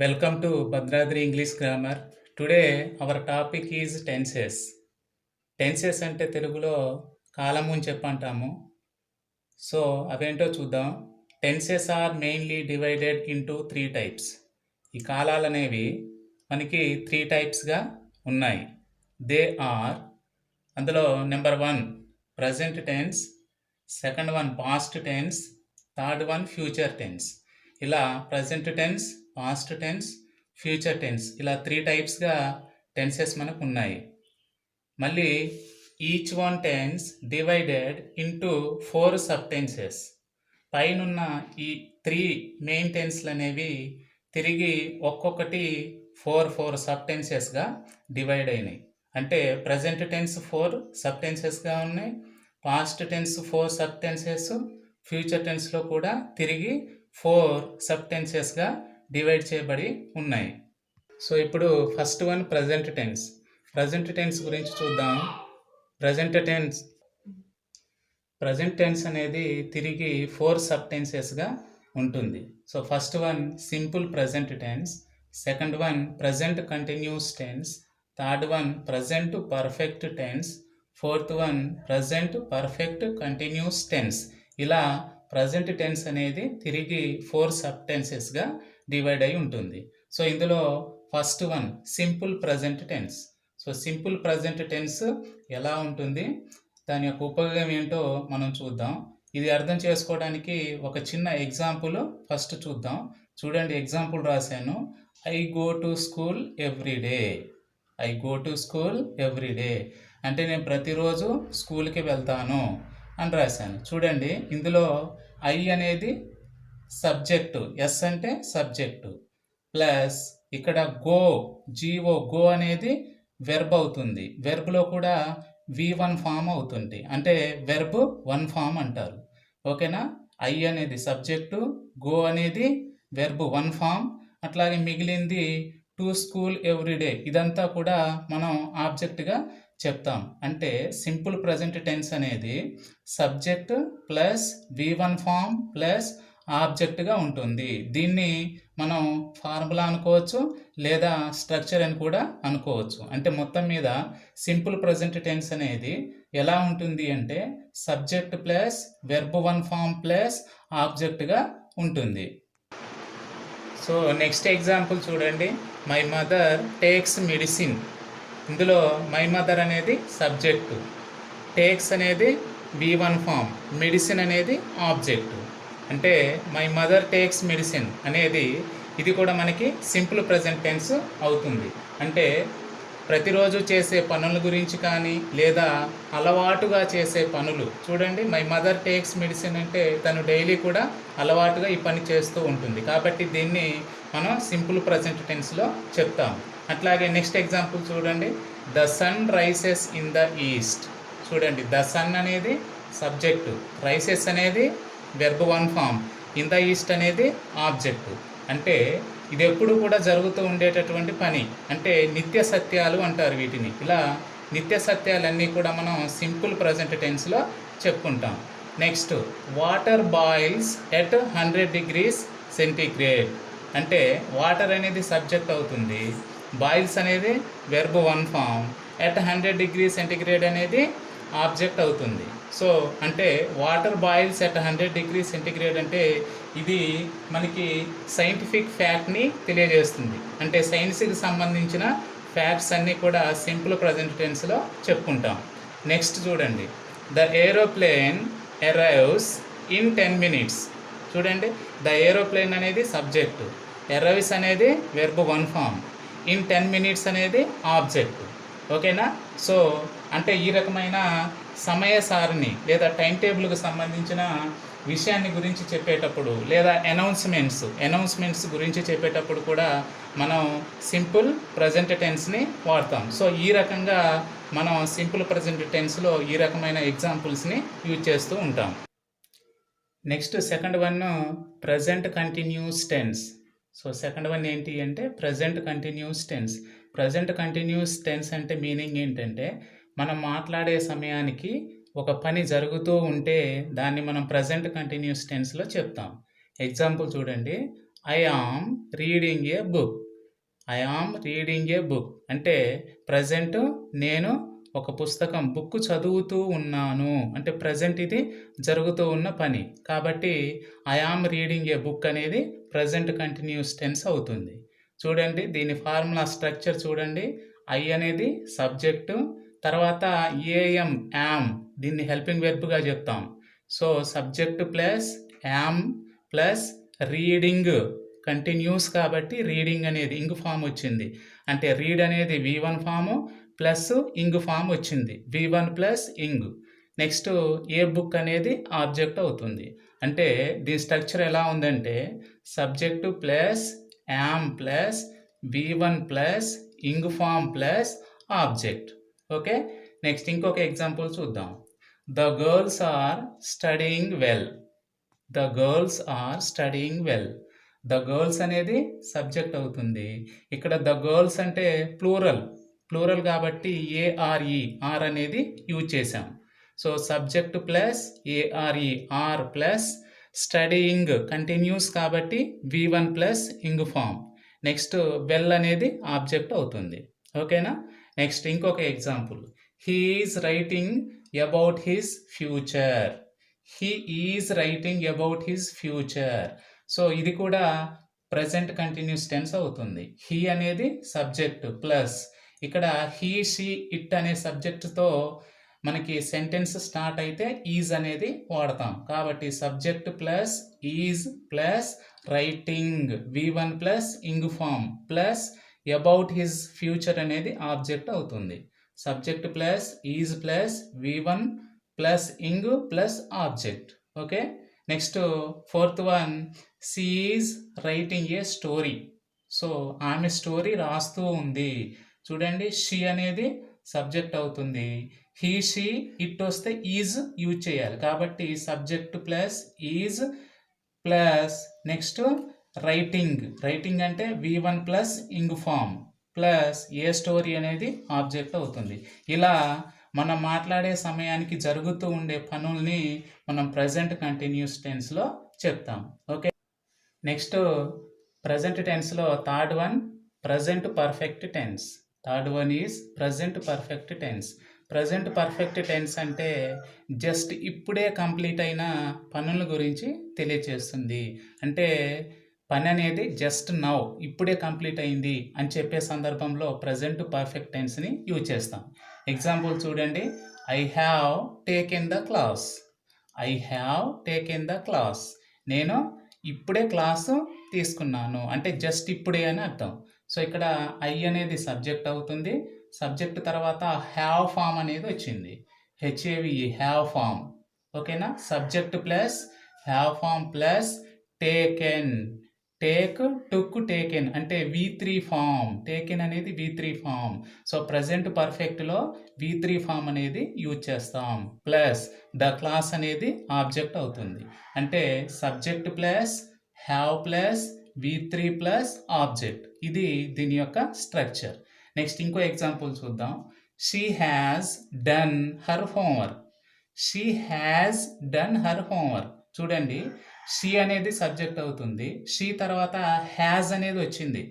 Welcome to Bhadradri English Grammar. Today our topic is tenses. Tenses అంటే తెలుగులో కాలము అని చెప్పంటాము. సో అవేంటో చూద్దాం. Tenses are mainly divided into 3 types. ఈ కాలాలు అనేవి మనకి 3 టైప్స్గా ఉన్నాయి. దే ఆర్ అందులో number 1 present tense, second one past tense, third one future tense. ఇలా present tense, past tense, future tense ఇలా 3 టైప్స్గా టెన్సెస్ మనకు ఉన్నాయి. మళ్ళీ each one tense divided into 4 sub tenses. పైనున్న ఈ 3 మెయిన్ టెన్స్లు అనేవి తిరిగి ఒక్కొక్కటి 4 సబ్ టెన్సెస్గా డివైడ్ అయినాయి. అంటే ప్రజెంట్ టెన్స్ 4 సబ్ టెన్సెస్గా ఉన్నాయి, past tense 4 sub tenses, future టెన్స్లో కూడా తిరిగి 4 సబ్ టెన్సెస్గా డివైడ్ చేయబడి ఉన్నాయి. సో ఇప్పుడు first one present tense. Present tense గురించి చూద్దాం. ప్రజెంట్ టెన్స్ అనేది తిరిగి 4 సబ్ టెన్సెస్గా ఉంటుంది. So first one simple present tense, second one present continuous tense, third one present perfect tense, fourth one present perfect continuous tense. ఇలా present tense అనేది తిరిగి 4 sub టెన్సెస్గా divide అయి ఉంటుంది. సో ఇందులో first one simple present tense. So simple present tense ఎలా ఉంటుంది, దాని యొక్క ఉపయోగం ఏంటో మనం చూద్దాం. ఇది అర్థం చేసుకోవడానికి ఒక చిన్న ఎగ్జాంపుల్ ఫస్ట్ చూద్దాం. చూడండి, ఎగ్జాంపుల్ రాశాను. I go to school everyday. I go to school everyday అంటే నేను ప్రతిరోజు స్కూల్కి వెళ్తాను అని రాశాను. చూడండి, ఇందులో ఐ అనేది సబ్జెక్టు, ఎస్ అంటే సబ్జెక్టు, ప్లస్ ఇక్కడ గో, జీఓ, గో అనేది వెర్బ్ అవుతుంది. వెర్బ్లో కూడా V1 ఫామ్ అవుతుంది, అంటే వెర్బ్ 1 ఫామ్ అంటారు. ఓకేనా? ఐ అనేది సబ్జెక్టు, గో అనేది వెర్బ్ 1 ఫామ్, అట్లాగే మిగిలింది టు స్కూల్ ఎవ్రీడే ఇదంతా కూడా మనం ఆబ్జెక్ట్గా చెప్తాం. అంటే సింపుల్ ప్రజెంట్ టెన్స్ అనేది subject plus V1 form plus ఆబ్జెక్ట్గా ఉంటుంది. దీన్ని మనం ఫార్ములా అనుకోవచ్చు, లేదా స్ట్రక్చర్ అని కూడా అనుకోవచ్చు. అంటే మొత్తం మీద సింపుల్ ప్రజెంట్ టెన్స్ అనేది ఎలా ఉంటుంది అంటే subject plus verb 1 form plus ఆబ్జెక్ట్గా ఉంటుంది. సో నెక్స్ట్ ఎగ్జాంపుల్ చూడండి. My mother takes medicine. ఇందులో మై మదర్ అనేది సబ్జెక్టు, టేక్స్ అనేది V1 ఫామ్, మెడిసిన్ అనేది ఆబ్జెక్టు. అంటే మై మదర్ టేక్స్ మెడిసిన్ అనేది ఇది కూడా మనకి సింపుల్ ప్రజెంట్ టెన్స్ అవుతుంది. అంటే ప్రతిరోజు చేసే పనుల గురించి కానీ, లేదా అలవాటుగా చేసే పనులు. చూడండి, మై మదర్ టేక్స్ మెడిసిన్ అంటే తను డైలీ కూడా అలవాటుగా ఈ పని చేస్తూ ఉంటుంది, కాబట్టి దీన్ని మనం సింపుల్ ప్రజెంట్ టెన్స్లో చెప్తాం. అట్లాగే నెక్స్ట్ ఎగ్జాంపుల్ చూడండి. The sun rises in the east. చూడండి, ద సన్ అనేది సబ్జెక్టు, రైసెస్ అనేది verb 1 form, in the east అనేది ఆబ్జెక్టు. అంటే ఇది ఎప్పుడు కూడా జరుగుతూ ఉండేటటువంటి పని, అంటే నిత్య సత్యాలు అంటారు వీటిని. ఇలా నిత్య సత్యాలన్నీ కూడా మనం సింపుల్ ప్రజెంట్ టెన్స్లో చెప్పుకుంటాం. Next, water boils at 100 degrees centigrade. అంటే వాటర్ అనేది సబ్జెక్ట్ అవుతుంది, బాయిల్స్ అనేది verb 1 form, at 100 degrees centigrade అనేది ఆబ్జెక్ట్ అవుతుంది. సో అంటే water boils at 100 degrees centigrade అంటే ఇది మనకి సైంటిఫిక్ ఫ్యాక్ట్ని తెలియజేస్తుంది. అంటే సైన్స్కి సంబంధించిన ఫ్యాక్ట్స్ అన్నీ కూడా సింపుల్ ప్రజెంట్ టెన్స్లో చెప్పుకుంటాం. నెక్స్ట్ చూడండి. The aeroplane arrives in 10 minutes. చూడండి, ద ఏరోప్లేన్ అనేది సబ్జెక్టు, అరైవ్స్ అనేది వెర్బ్ 1 ఫామ్, ఇన్ 10 minutes అనేది ఆబ్జెక్ట్. ఓకేనా? సో అంటే ఈ రకమైన సమయ సారిని లేదా టైం టేబుల్కి సంబంధించిన విషయాన్ని గురించి చెప్పేటప్పుడు, లేదా అనౌన్స్మెంట్స్ గురించి చెప్పేటప్పుడు కూడా మనం సింపుల్ ప్రజెంట్ టెన్స్ని వాడతాం. సో ఈ రకంగా మనం సింపుల్ ప్రజెంట్ టెన్స్లో ఈ రకమైన ఎగ్జాంపుల్స్ని యూజ్ చేస్తూ ఉంటాం. Next second one present continuous tense. So second one ఏంటి అంటే present continuous tense. Present continuous tense అంటే మీనింగ్ ఏంటంటే మనం మాట్లాడే సమయానికి ఒక పని జరుగుతూ ఉంటే దాన్ని మనం ప్రజెంట్ కంటిన్యూస్ టెన్స్లో చెప్తాం. ఎగ్జాంపుల్ చూడండి. I am reading a book. I am reading a book అంటే ప్రజెంట్ నేను ఒక పుస్తకం బుక్ చదువుతూ ఉన్నాను అంటే ప్రజెంట్ ఇది జరుగుతూ ఉన్న పని. కాబట్టి I am reading a book అనేది ప్రజెంట్ కంటిన్యూస్ టెన్స్ అవుతుంది. చూడండి దీని ఫార్ములా స్ట్రక్చర్ చూడండి. ఐ అనేది సబ్జెక్టు, తర్వాత ఏఎం యామ్ దీన్ని హెల్పింగ్ వెర్బ్గా చెప్తాం. So subject plus am plus reading continuous కాబట్టి రీడింగ్ అనేది ఇంగ్ ఫామ్ వచ్చింది. అంటే రీడ్ అనేది V1 form plus ing form వచ్చింది. V1 plus ing. Next a book అనేది ఆబ్జెక్ట్ అవుతుంది. అంటే దీని స్ట్రక్చర్ ఎలా ఉందంటే subject plus am plus V1 plus ing form plus object. Okay, next ఇంకొక ఎగ్జాంపుల్ చూద్దాం. The girls are studying well. The girls are studying well. The girls అనేది subject అవుతుంది. ఇక్కడ ద గర్ల్స్ అంటే ప్లూరల్ కాబట్టి ఏఆర్ఈ ఆర్ అనేది use చేసాం. So subject plus A R E are plus studying continuous కాబట్టి V1 plus ing form. Next well అనేది object అవుతుంది. ఓకేనా, నెక్స్ట్ ఇంకొక example. He is writing about his future. He is writing about his future. So ఇది కూడా present continuous tense అవుతుంది. He అనేది subject plus ఇక్కడ హీ షీ ఇట్ అనే సబ్జెక్టుతో మనకి సెంటెన్స్ స్టార్ట్ అయితే ఈజ్ అనేది వాడతాం. కాబట్టి subject plus is plus writing V1 plus ing form plus about his future అనేది ఆబ్జెక్ట్ అవుతుంది. Subject plus is plus V1 plus ing plus object. Okay, next fourth one, she is writing a story. So ఆమె story రాస్తూ ఉంది. చూడండి she అనేది subject అవుతుంది. He she it వస్తే is use చేయాలి కాబట్టి subject plus is plus next writing అంటే V1 plus ing form plus a story అనేది ఆబ్జెక్ట్ అవుతుంది. ఇలా మనం మాట్లాడే సమయానికి జరుగుతూ ఉండే పనుల్ని మనం ప్రజెంట్ కంటిన్యూస్ టెన్స్లో చెప్తాం. ఓకే, నెక్స్ట్ ప్రజెంట్ టెన్స్లో third one present perfect tense. Third one is present perfect tense. Present perfect tense అంటే జస్ట్ ఇప్పుడే కంప్లీట్ అయిన పనుల గురించి తెలియచేస్తుంది. అంటే పని అనేది జస్ట్ నౌ ఇప్పుడే కంప్లీట్ అయింది అని చెప్పే సందర్భంలో ప్రజెంట్ పర్ఫెక్ట్ టెన్స్ని యూజ్ చేస్తాం. ఎగ్జాంపుల్ చూడండి. I have taken the class. I have taken the class. నేను ఇప్పుడే క్లాసు తీసుకున్నాను అంటే జస్ట్ ఇప్పుడే అని అర్థం. సో ఇక్కడ ఐ అనేది సబ్జెక్ట్ అవుతుంది. సబ్జెక్ట్ తర్వాత హ్యావ్ ఫామ్ అనేది వచ్చింది. HAVE have form. ఓకేనా, subject plus have form plus taken. Took taken అంటే V3 ఫామ్. టేకెన్ అనేది V3 ఫామ్. సో ప్రజెంట్ పర్ఫెక్ట్లో V3 ఫామ్ అనేది యూజ్ చేస్తాం. ప్లస్ ద క్లాస్ అనేది ఆబ్జెక్ట్ అవుతుంది. అంటే subject plus have plus V3 plus object. ఇది దీని యొక్క స్ట్రక్చర్. నెక్స్ట్ ఇంకో ఎగ్జాంపుల్ చూద్దాం. She has done her homework. She has done her homework. చూడండి షీ అనేది సబ్జెక్ట్ అవుతుంది. షీ తర్వాత హ్యాజ్ అనేది వచ్చింది.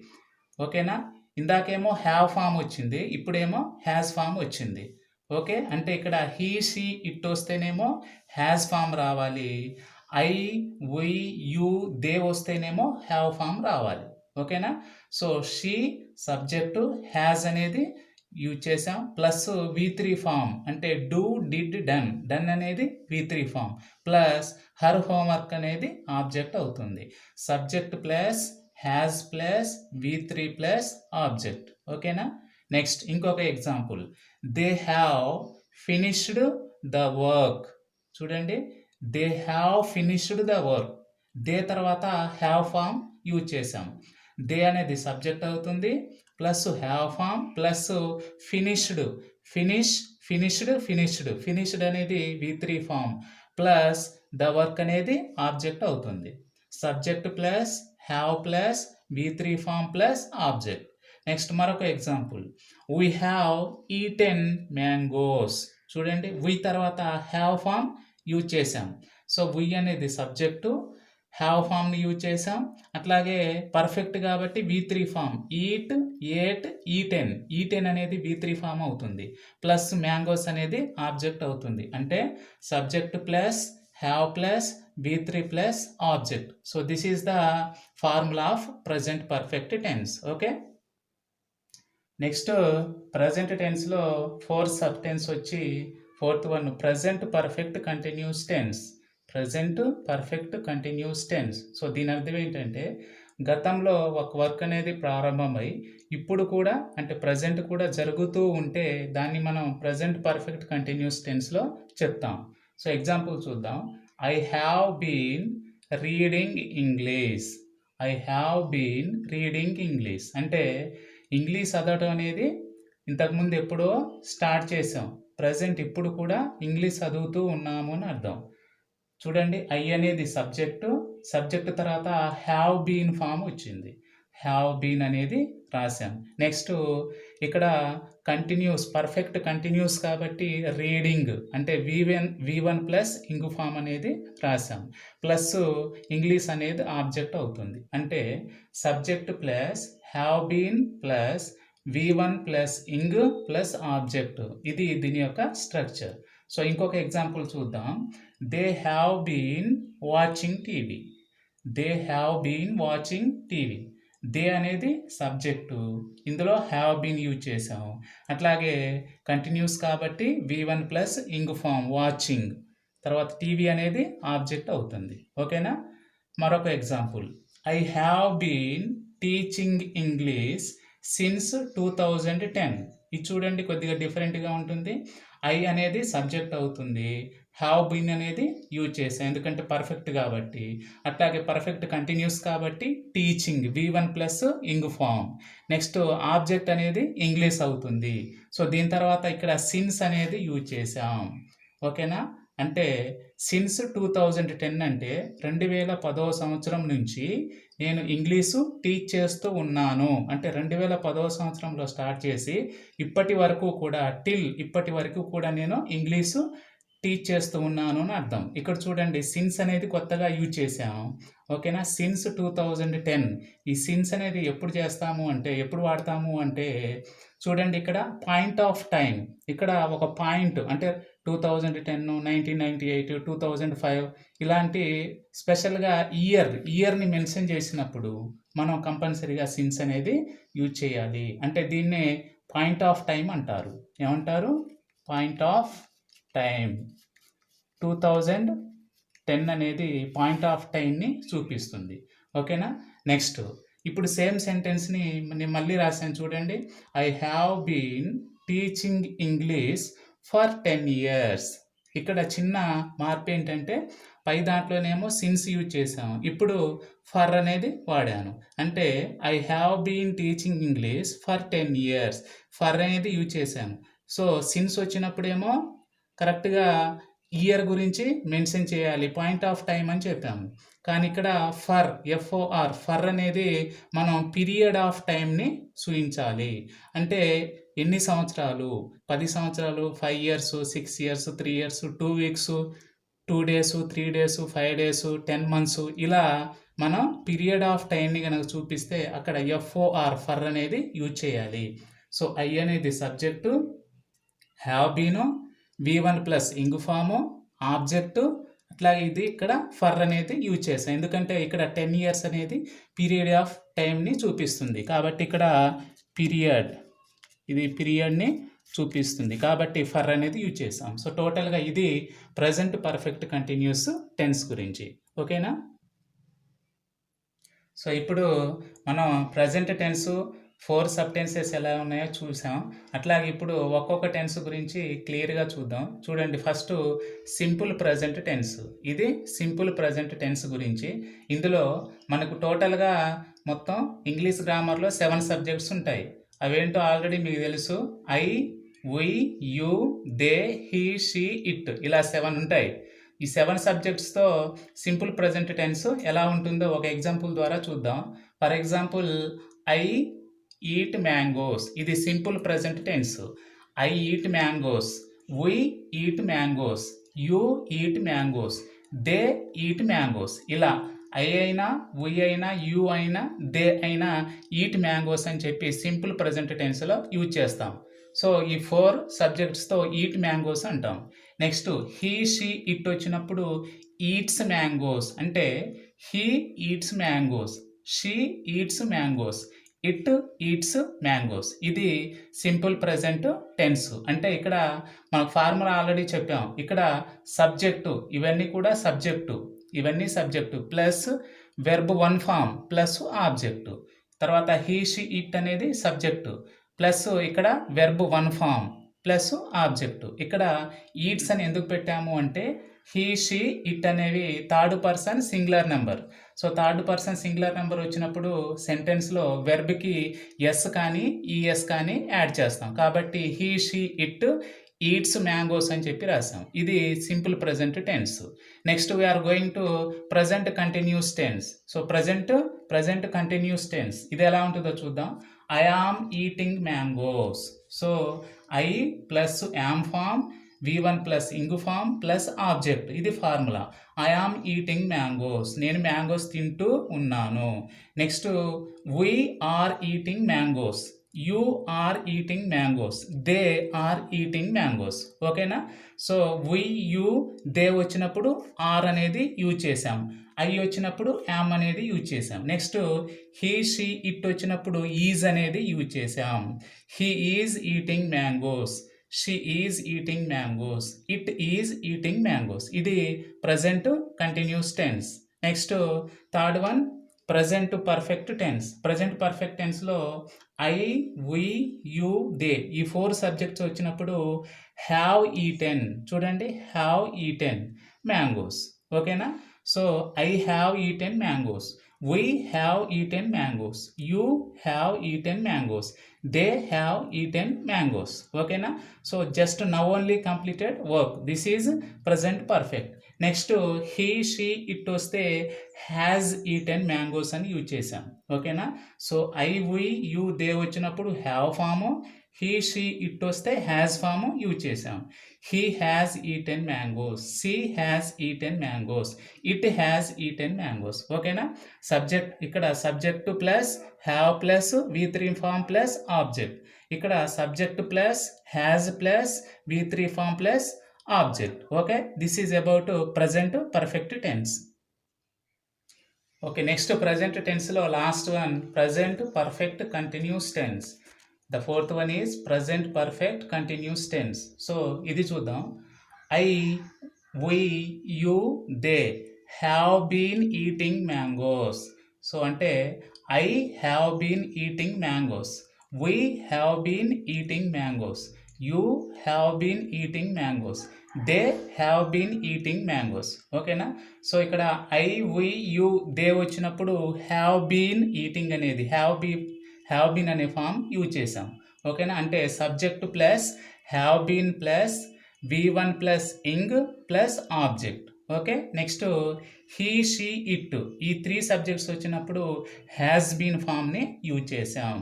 ఓకేనా, ఇందాకేమో హ్యావ్ ఫామ్ వచ్చింది, ఇప్పుడేమో హ్యాజ్ ఫామ్ వచ్చింది. ఓకే, అంటే ఇక్కడ హీ షీ ఇట్ వస్తేనేమో హ్యాజ్ ఫామ్ రావాలి. ఐ వి యు దే వస్తేనేమో హ్యావ్ ఫామ్ రావాలి. ఓకేనా, సో షీ సబ్జెక్టు హ్యాజ్ అనేది యూజ్ చేసాం ప్లస్ V3 ఫామ్ అంటే డూ డిడ్ డన్ అనేది V3 form plus her homework అనేది ఆబ్జెక్ట్ అవుతుంది. Subject plus has plus V3 plus object. ఓకేనా, నెక్స్ట్ ఇంకొక example. They have finished the work. చూడండి they have finished the work. They తర్వాత have form use చేసాం. They అనేది subject అవుతుంది plus have form plus finished అనేది V3 form plus the work అనేది object అవుతుంది. Subject plus have plus V3 form plus object. Next మరొక example. We have eaten mangoes. చూడండి we తర్వాత have form use చేసాం. So we అనేది subject, have ఫామ్ని use చేసాం. అట్లాగే పర్ఫెక్ట్ కాబట్టి V3 form eat, ate, eaten. Eaten అనేది V3 ఫామ్ అవుతుంది. ప్లస్ మ్యాంగోస్ అనేది ఆబ్జెక్ట్ అవుతుంది. అంటే subject plus have plus V3 plus object. So this is the formula of present perfect tense. Okay, next present టెన్స్లో 4 sub tense వచ్చి fourth one present perfect continuous tense. Present perfect continuous tense. So దీని అర్థం ఏంటంటే గతంలో ఒక work అనేది ప్రారంభమై ఇప్పుడు కూడా అంటే ప్రజెంట్ కూడా జరుగుతూ ఉంటే దాన్ని మనం ప్రజెంట్ పర్ఫెక్ట్ కంటిన్యూస్ టెన్స్లో చెప్తాం. సో ఎగ్జాంపుల్ చూద్దాం. I have been reading English. I have been reading English అంటే ఇంగ్లీష్ చదవటం అనేది ఇంతకుముందు ఎప్పుడో స్టార్ట్ చేసాం. ప్రజెంట్ ఇప్పుడు కూడా ఇంగ్లీష్ చదువుతూ ఉన్నాము అని అర్థం. చూడండి, ఐ అనేది సబ్జెక్టు తర్వాత హ్యావ్ బీన్ ఫామ్ వచ్చింది. హ్యావ్ బీన్ అనేది రాశాం. నెక్స్ట్ ఇక్కడ కంటిన్యూస్ పర్ఫెక్ట్ కంటిన్యూస్ కాబట్టి రీడింగ్ అంటే V1 ప్లస్ ఇంగు ఫామ్ అనేది రాశాం. ప్లస్ ఇంగ్లీష్ అనేది ఆబ్జెక్ట్ అవుతుంది. అంటే subject plus have been plus V1 plus ing plus object. ఇది దీని యొక్క స్ట్రక్చర్. సో ఇంకొక ఎగ్జాంపుల్ చూద్దాం. They have been watching TV. They have been watching TV. They అనేది సబ్జెక్టు, ఇందులో హ్యావ్ బీన్ యూజ్ చేసాము. అట్లాగే కంటిన్యూస్ కాబట్టి V1 plus ing form watching, తర్వాత టీవీ అనేది ఆబ్జెక్ట్ అవుతుంది. ఓకేనా. మరొక example. I have been teaching English since 2010. ఇది చూడండి కొద్దిగా డిఫరెంట్గా ఉంటుంది. ఐ అనేది సబ్జెక్ట్ అవుతుంది, హ్యావ్ బీన్ అనేది యూజ్ చేసాం ఎందుకంటే పర్ఫెక్ట్ కాబట్టి. అట్లాగే పర్ఫెక్ట్ కంటిన్యూస్ కాబట్టి teaching V1 plus ing form. Next object అనేది ఇంగ్లీష్ అవుతుంది. సో దీని తర్వాత ఇక్కడ సిన్స్ అనేది యూజ్ చేసాం. ఓకేనా. అంటే సిన్స్ 2010 అంటే 2010వ సంవత్సరం నుంచి నేను ఇంగ్లీషు టీచ్ చేస్తూ ఉన్నాను. అంటే 2010వ సంవత్సరంలో స్టార్ట్ చేసి ఇప్పటి వరకు కూడా ఇప్పటి వరకు కూడా నేను ఇంగ్లీషు టీచ్ చేస్తూ ఉన్నాను అని అర్థం. ఇక్కడ చూడండి సిన్స్ అనేది కొత్తగా యూజ్ చేసాము. ఓకేనా. సిన్స్ 2010. ఈ సిన్స్ అనేది ఎప్పుడు చేస్తాము అంటే ఎప్పుడు వాడతాము అంటే చూడండి ఇక్కడ పాయింట్ ఆఫ్ టైం. ఇక్కడ ఒక పాయింట్ అంటే 2010, 1998, 2005 ఇలాంటి స్పెషల్గా ఇయర్ని మెన్షన్ చేసినప్పుడు మనం కంపల్సరీగా సిన్స్ అనేది యూజ్ చేయాలి. అంటే దీన్నే పాయింట్ ఆఫ్ టైం అంటారు. ఏమంటారు? Point of time. 2010 అనేది పాయింట్ ఆఫ్ టైంని చూపిస్తుంది. ఓకేనా. నెక్స్ట్ ఇప్పుడు సేమ్ సెంటెన్స్ని నేను మళ్ళీ రాశాను చూడండి. I have been teaching English for 10 years. ఇక్కడ చిన్న మార్పు ఏంటంటే పై దాంట్లోనేమో సిన్స్ యూజ్ చేసాము, ఇప్పుడు ఫర్ అనేది వాడాను. అంటే I have been teaching English for 10 years. For అనేది యూజ్ చేశాను. సో సిన్స్ వచ్చినప్పుడేమో కరెక్ట్గా ఇయర్ గురించి మెన్షన్ చేయాలి, పాయింట్ ఆఫ్ టైం అని చెప్పాము. కానీ ఇక్కడ FOR ఫర్ అనేది మనం పీరియడ్ ఆఫ్ టైంని సూచించాలి. అంటే ఎన్ని సంవత్సరాలు, 10 సంవత్సరాలు, 5 years, 6 years, 3 years, 2 weeks, 2 days, 3 days, 5 days, 10 months ఇలా మనం పీరియడ్ ఆఫ్ టైంని కనుక చూపిస్తే అక్కడ FOR ఫర్ అనేది యూజ్ చేయాలి. సో ఐ అనేది subject, have been, V1 plus ing form, object, అట్లాగే ఇది ఇక్కడ ఫర్ అనేది యూజ్ చేసాం ఎందుకంటే ఇక్కడ 10 years అనేది పీరియడ్ ఆఫ్ టైంని చూపిస్తుంది కాబట్టి ఇక్కడ ఇది పీరియడ్ని చూపిస్తుంది కాబట్టి ఫర్ అనేది యూజ్ చేసాం. సో టోటల్గా ఇది ప్రజెంట్ పర్ఫెక్ట్ కంటిన్యూస్ టెన్స్ గురించి. ఓకేనా. సో ఇప్పుడు మనం ప్రజెంట్ టెన్స్ 4 సబ్ టెన్సెస్ ఎలా ఉన్నాయో చూసాం. అట్లాగే ఇప్పుడు ఒక్కొక్క టెన్స్ గురించి క్లియర్గా చూద్దాం. చూడండి, ఫస్ట్ సింపుల్ ప్రజెంట్ టెన్స్. ఇది సింపుల్ ప్రజెంట్ టెన్స్ గురించి. ఇందులో మనకు టోటల్గా మొత్తం ఇంగ్లీష్ గ్రామర్లో 7 సబ్జెక్ట్స్ ఉంటాయి. అవేంటో ఆల్రెడీ మీకు తెలుసు. I, we, you, they, he, she, it ఇలా 7 ఉంటాయి. ఈ 7 సబ్జెక్ట్స్తో సింపుల్ ప్రజెంట్ టెన్స్ ఎలా ఉంటుందో ఒక ఎగ్జాంపుల్ ద్వారా చూద్దాం. For example, I eat mangoes. ఇది simple present tense. I eat mangoes, we eat mangoes, you eat mangoes, they eat mangoes. ఇలా ఐ అయినా, వి అయినా, యు అయినా, దే అయినా ఈట్ మ్యాంగోస్ అని చెప్పి సింపుల్ ప్రజెంట్ టెన్స్లో యూజ్ చేస్తాం. సో ఈ 4 సబ్జెక్ట్స్తో ఈట్ మ్యాంగోస్ అంటాం. నెక్స్ట్ హీ, షీ, ఇట్ వచ్చినప్పుడు ఈట్స్ మ్యాంగోస్ అంటే he eats mangoes, she eats mangoes, it eats mangoes. ఇది సింపుల్ ప్రజెంట్ టెన్స్. అంటే ఇక్కడ మనకు ఫార్ములా ఆల్రెడీ చెప్పాం. ఇక్కడ సబ్జెక్టు ఇవన్నీ కూడా subject plus verb 1 form plus object. తర్వాత హీ, షీ, ఇట్ అనేది సబ్జెక్టు ప్లస్ ఇక్కడ వెర్బ్ 1 ఫామ్ ప్లస్ ఆబ్జెక్టు. ఇక్కడ ఈట్స్ అని ఎందుకు పెట్టాము అంటే హీ, షీ, ఇట్ అనేవి third person singular number. So third person singular number వచ్చినప్పుడు సెంటెన్స్లో వెర్బ్కి ఎస్ కానీ ఈఎస్ కానీ యాడ్ చేస్తాం. కాబట్టి he, she, it eats mangoes అని చెప్పి రాసాం. ఇది simple present tense. Next we are going to present continuous tense. So present continuous tense ఇది ఎలా ఉంటుందో చూద్దాం. I am eating mangoes. So I plus am form, V1 plus ing form plus object. ఇది formula. I am eating mangoes, నేను mangoes తింటూ ఉన్నాను. Next we are eating mangoes, you are eating mangoes, they are eating mangoes. ఓకేనా? So we, you, they వచ్చినప్పుడు are అనేది use చేసాం. I వచ్చినప్పుడు am అనేది యూజ్ చేసాం. నెక్స్ట్ హీ, షీ, ఇట్ వచ్చినప్పుడు ఈజ్ అనేది యూజ్ చేసాం. He is eating mangoes, she is eating mangoes, it is eating mangoes. ఇది present continuous tense. Next third one present perfect tense. Present perfect టెన్స్లో I, we, you, they ఈ 4 subjects వచ్చినప్పుడు have eaten. చూడండి, have eaten mangoes. ఓకేనా? So I have eaten mangoes, we have eaten mangoes, you have eaten mangoes, they have eaten mangoes. Okay na? So just now only completed work. This is present perfect. Next he, she, it వస్తే has eaten mangoes అని use చేసాం. ఓకేనా? So I, we, you, they వచ్చినప్పుడు have form, he, she, it వస్తే has form use చేసాం. he has eaten mangoes, she has eaten mangoes, it has eaten mangoes. ఓకేనా? Subject ఇక్కడ subject plus have plus V3 form plus object. ఇక్కడ subject plus has plus V3 form plus object. Okay, this is about present perfect tense. Okay, next present టెన్స్లో last one present perfect continuous tense. The fourth one is present perfect continuous tense. So ఇది చూద్దాం. I, we, you, they have been eating mangoes. So అంటే I have been eating mangoes, we have been eating mangoes, you have been eating mangoes, they have been eating mangoes. ఓకేనా? So ఇక్కడ I, we, you, they వచ్చినప్పుడు have been eating అనేది have been అనే form use చేసాం. ఓకేనా? అంటే subject plus have been plus V1 plus ing plus object. Okay, next he, she, it ఈ 3 subjects వచ్చినప్పుడు హ్యాస్ బీన్ ఫామ్ని యూజ్ చేసాం.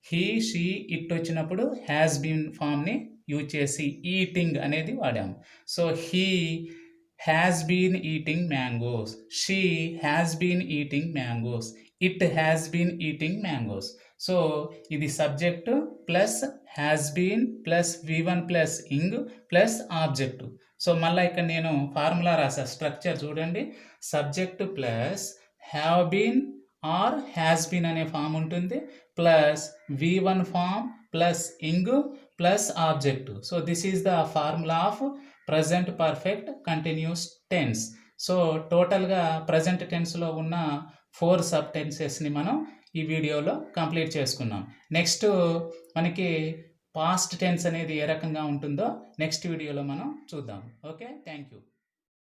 హీ, షీ, ఇట్ వచ్చినప్పుడు హ్యాస్ బీన్ ఫామ్ని యూజ్ చేసి ఈటింగ్ అనేది వాడాం. So he has been eating mangoes, she has been eating mangoes, it has been eating mangoes. So ఇది subject plus has been plus V1 plus ing plus object. So మళ్ళీ ఇక్కడ నేను formula రాసా. Structure చూడండి, subject plus have been or has been అనే form ఉంటుంది plus V1 form plus ing plus object. So this is the formula of present perfect continuous tense. So టోటల్గా present టెన్స్లో ఉన్న 4 సబ్ టెన్సెస్ని మనం ఈ వీడియోలో కంప్లీట్ చేసుకున్నాం. నెక్స్ట్ మనకి పాస్ట్ టెన్స్ అనేది ఏ రకంగా ఉంటుందో నెక్స్ట్ వీడియోలో మనం చూద్దాం. Okay, thank you.